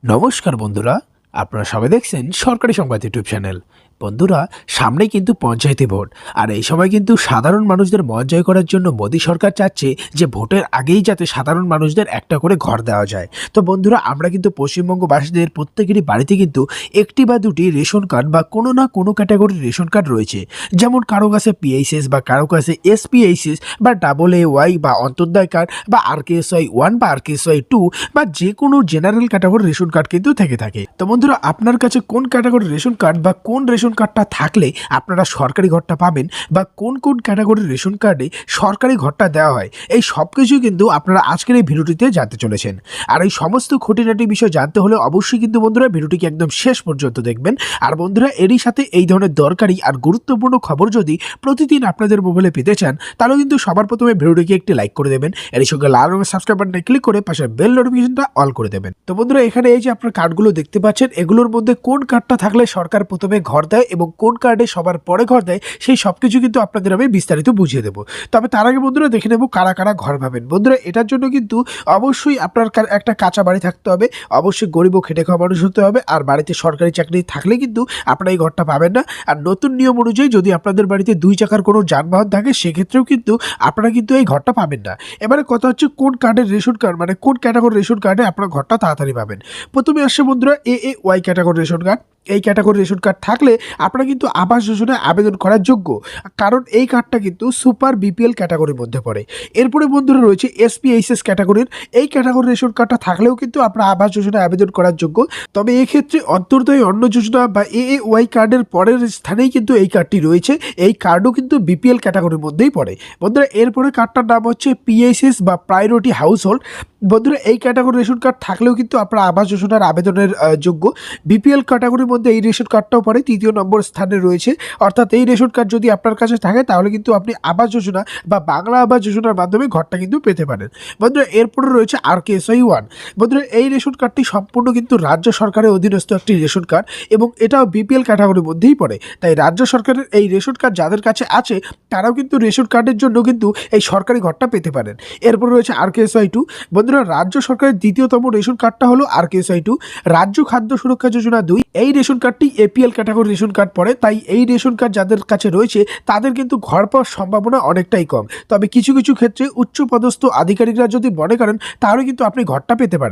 নমস্কার বন্ধুরা, আপনারা সবাই দেখছেন সরকারি সংবাদ ইউটিউব চ্যানেল। বন্ধুরা, সামনে কিন্তু পঞ্চায়েতে ভোট, আর এই সময় কিন্তু সাধারণ মানুষদের মন জয় করার জন্য মোদী সরকার চাচ্ছে যে ভোটের আগেই যাতে সাধারণ মানুষদের একটা করে ঘর দেওয়া যায়। তো বন্ধুরা, আমরা কিন্তু পশ্চিমবঙ্গবাসীদের প্রত্যেকেরই বাড়িতে কিন্তু একটি বা দুটি রেশন কার্ড বা কোনো না কোনো ক্যাটাগরির রেশন কার্ড রয়েছে। যেমন কারো কাছে পিএইচএস বা কারো কাছে এসপিএইচএস বা AA বা অন্তর্দয় কার্ড বা RKSY 1 বা RKSY 2 বা যে কোনো জেনারেল ক্যাটাগরির রেশন কার্ড কিন্তু থেকে থাকে। তো বন্ধুরা, আপনার কাছে কোন ক্যাটাগরির রেশন কার্ড বা কোন রেশন কার্ডটা থাকলে আপনারা সরকারি ঘরটা পাবেন বা কোন কোন ক্যাটাগরির রেশন কার্ডে সরকারি ঘরটা দেওয়া হয়, এই সব কিছু কিন্তু আপনারা আজকের এই ভিডিওটিতে জানতে চলেছেন। আর এই সমস্ত খুঁটিনাটি বিষয় জানতে হলে অবশ্যই কিন্তু বন্ধুরা ভিডিওটিকে একদম শেষ পর্যন্ত দেখবেন। আর বন্ধুরা, এরই সাথে এই ধরনের দরকারি আর গুরুত্বপূর্ণ খবর যদি প্রতিদিন আপনাদের মোবাইলে পেতে চান, তাহলে কিন্তু সবার প্রথমে ভিডিওটিকে একটি লাইক করে দেবেন, এর সঙ্গে লাল রঙের সাবস্ক্রাইব বাটনে ক্লিক করে পাশে বেল নোটিফিকেশনটা অল করে দেবেন। তো বন্ধুরা, এখানে এই যে আপনার কার্ডগুলো দেখতে পাচ্ছেন, এগুলোর মধ্যে কোন কার্ডটা থাকলে সরকার প্রথমে ঘর দেয় এবং কোন কার্ডে সবার পরে ঘর দেয়, সেই সব কিছু কিন্তু আপনাদের আমি বিস্তারিত বুঝিয়ে দেবো। তবে তার আগে বন্ধুরা দেখে নেব কারা কারা ঘর পাবেন। বন্ধুরা, এটার জন্য কিন্তু অবশ্যই আপনার একটা কাঁচা বাড়ি থাকতে হবে, অবশ্যই গরিব ও খেটে খাওয়া মানুষ হতে হবে, আর বাড়িতে সরকারি চাকরি থাকলে কিন্তু আপনারা এই ঘরটা পাবেন না। আর নতুন নিয়ম অনুযায়ী যদি আপনাদের বাড়িতে 2 চাকার কোনো যানবাহন থাকে, সেক্ষেত্রেও কিন্তু আপনারা কিন্তু এই ঘরটা পাবেন না। এবারে কথা হচ্ছে কোন কার্ডের রেশন কার্ড, মানে কোন ক্যাটাগরির রেশন কার্ডে আপনার ঘরটা তাড়াতাড়ি পাবেন। প্রথমে আসছে বন্ধুরা AA ক্যাটাগরির রেশন কার্ড। এই ক্যাটাগরির রেশন কার্ড থাকলে আপনারা কিন্তু আবাস যোজনায় আবেদন করার যোগ্য, কারণ এই কার্ডটা কিন্তু সুপার BPL ক্যাটাগরির মধ্যে পড়ে। এরপরে বন্ধুরা রয়েছে SPHS ক্যাটাগরির। এই ক্যাটাগরির রেশন কার্ডটা থাকলেও কিন্তু আপনারা আবাস যোজনায় আবেদন করার যোগ্য, তবে এক্ষেত্রে অন্তর্দয় অন্ন যোজনা বা AA কার্ডের পরের স্থানেই কিন্তু এই কার্ডটি রয়েছে। এই কার্ডও কিন্তু BPL ক্যাটাগরির মধ্যেই পড়ে। বন্ধুরা, এরপরে কার্ডটার নাম হচ্ছে PHS বা প্রায়োরিটি হাউস হোল্ড। বন্ধুরা, এই ক্যাটাগরির রেশন কার্ড থাকলেও কিন্তু আপনারা আবাস যোজনার আবেদনের যোগ্য। BPL ক্যাটাগরির মধ্যে এই রেশন কার্ডটাও পড়ে, 3য় নম্বর স্থানে রয়েছে। অর্থাৎ এই রেশন কার্ড যদি আপনার কাছে থাকে, তাহলে কিন্তু আপনি আবাস যোজনা বা বাংলা আবাস যোজনার মাধ্যমে ঘরটা কিন্তু পেতে পারেন। বন্ধুরা, এরপরে রয়েছে RKSY 1। বন্ধুরা, এই রেশন কার্ডটি সম্পূর্ণ কিন্তু রাজ্য সরকারের অধীনস্থ একটি রেশন কার্ড এবং এটাও BPL ক্যাটাগরির মধ্যেই পড়ে। তাই রাজ্য সরকারের এই রেশন কার্ড যাদের কাছে আছে, তারাও কিন্তু রেশন কার্ডের জন্য কিন্তু এই সরকারি ঘরটা পেতে পারেন। এরপরে রয়েছে RKSY 2। বন্ধুরা, রাজ্য সরকারের 2য়তম রেশন কার্ডটা হলো RKSY 2, রাজ্য খাদ্য সুরক্ষা যোজনা 2। এই রেশন কার্ডটি APL ক্যাটাগরির রেশন কার্ড পড়ে, তাই এই রেশন কার্ড যাদের কাছে রয়েছে তাদের কিন্তু ঘর পাওয়ার সম্ভাবনা অনেকটাই কম। তবে কিছু কিছু ক্ষেত্রে উচ্চপদস্থ আধিকারিকরা যদি মনে করেন, তাহলে কিন্তু আপনি ঘরটা পেতে পারেন।